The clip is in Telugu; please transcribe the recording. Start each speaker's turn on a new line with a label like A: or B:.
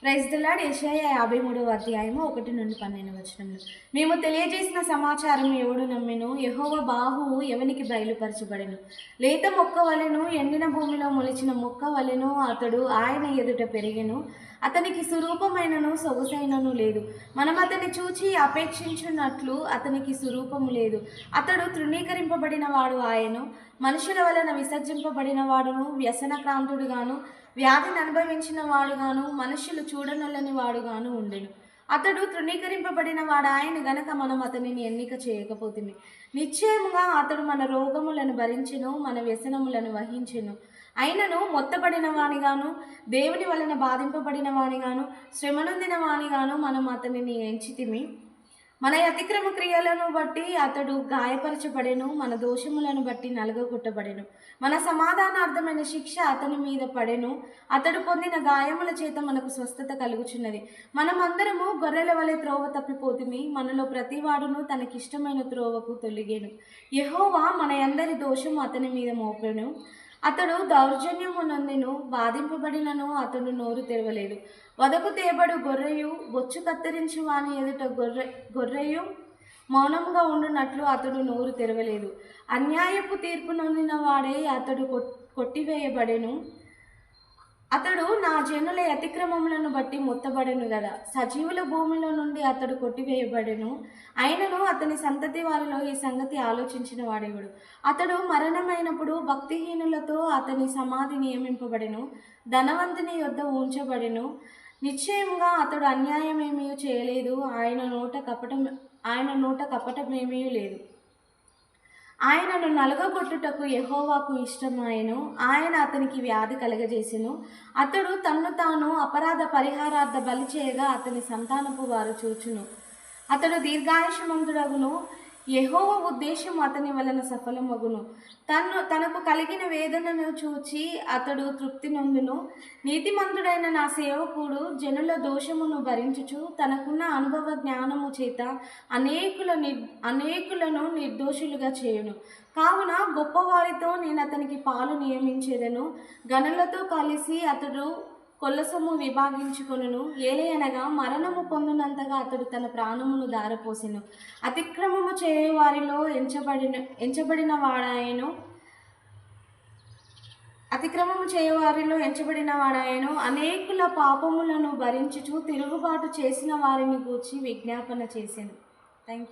A: Praise the lord. యెషయా 53వ అధ్యాయము 1-12 వచనములు. మేము తెలియజేసిన సమాచారం ఎవడు నమ్మెను? యెహోవా బాహువు ఎవనికి బయలుపరచబడెను? లేత మొక్క వలెను, ఎండిన భూమిలో మొలిచిన మొక్క వలెను అతడు ఆయన ఎదుట పెరిగెను. అతనికి సురూపమైనను సొగసైనను లేదు. మనం అతన్ని చూచి అపేక్షించున్నట్లు అతనికి సురూపము లేదు. అతడు తృణీకరింపబడిన వాడు ఆయను, మనుషుల వలన విసర్జింపబడిన వాడును, వ్యసనక్రాంతుడుగాను, వ్యాధిని అనుభవించిన వాడుగాను, మనుషులు చూడనొల్లని వాడుగాను ఉండెను. అతడు తృణీకరింపబడిన వాడు ఆయన గనక మనం అతనిని ఎన్నిక చేయకపోతిమి. నిశ్చయముగా అతడు మన రోగములను భరించెను, మన వ్యసనములను వహించెను. అయినను మొత్తబడిన వానిగాను, దేవుని వలన బాధింపబడిన వానిగాను, శ్రమనొందిన వానిగాను మనం అతనిని ఎంచితిమి. మన అతిక్రమ క్రియలను బట్టి అతడు గాయపరచబడెను, మన దోషములను బట్టి నలుగగొట్టబడెను. మన సమాధానార్థమైన శిక్ష అతని మీద పడెను, అతడు పొందిన గాయముల చేత మనకు స్వస్థత కలుగుచున్నది. మనమందరము గొర్రెల వలె త్రోవ తప్పిపోతిమి, మనలో ప్రతివాడును తనకిష్టమైన త్రోవకు తొలిగెను. యెహోవా మన అందరి దోషము అతని మీద మోపెను. అతడు దౌర్జన్యము నొందెను, బాధింపబడినను అతడు నోరు తెరవలేదు. వదకు తేబడు గొర్రెయు, బొచ్చు కత్తిరించు వాని ఎదుట గొర్రెయు మౌనముగా ఉండునట్లు అతడు నోరు తెరవలేదు. అన్యాయపు తీర్పు నొందిన వాడే అతడు కొట్టివేయబడెను. అతడు నా జనుల అతిక్రమములను బట్టి మొత్తబడెను గదా. సజీవుల భూమిలో నుండి అతడు కొట్టివేయబడెను. అయినను అతని సంతతి వారిలో ఈ సంగతి ఆలోచించిన వాడెవడు? అతడు మరణమైనప్పుడు భక్తిహీనులతో అతని సమాధి నియమింపబడెను, ధనవంతుని యొద్ద ఉంచబడెను. నిశ్చయముగా అతడు అన్యాయమేమీ చేయలేదు, ఆయన నోట కపటమేమీ లేదు. ఆయనను నలుగగొట్టుటకు యెహోవాకు ఇష్టమాయెను. ఆయన అతనికి వ్యాధి కలగజేసెను. అతడు తన్ను తాను అపరాధ పరిహారార్థ బలి చేయగా అతని సంతానపు వారు చూచును. అతడు దీర్ఘాయుష్మంతుడగును. యెహోవా ఉద్దేశం అతని వలన సఫలమగును. తనకు కలిగిన వేదనను చూచి అతడు తృప్తి నొందును. నీతిమంతుడైన నా సేవకుడు జనుల దోషమును భరించుచు తనకున్న అనుభవ జ్ఞానము చేత అనేకులను నిర్దోషులుగా చేయును. కావున గొప్పవారితో నేను అతనికి పాలు నియమించేదను, గనులతో కలిసి అతడు కొల్లసొమ్ము విభాగించుకొనును. ఏలయనగా మరణము పొందునంతగా అతడు తన ప్రాణమును ధారపోసెను. అతిక్రమము చేయవారిలో ఎంచబడిన వాడాయను. అనేకుల పాపములను భరించుచు తిరుగుబాటు చేసిన వారిని గూర్చి విజ్ఞాపన చేసెను. Thank you.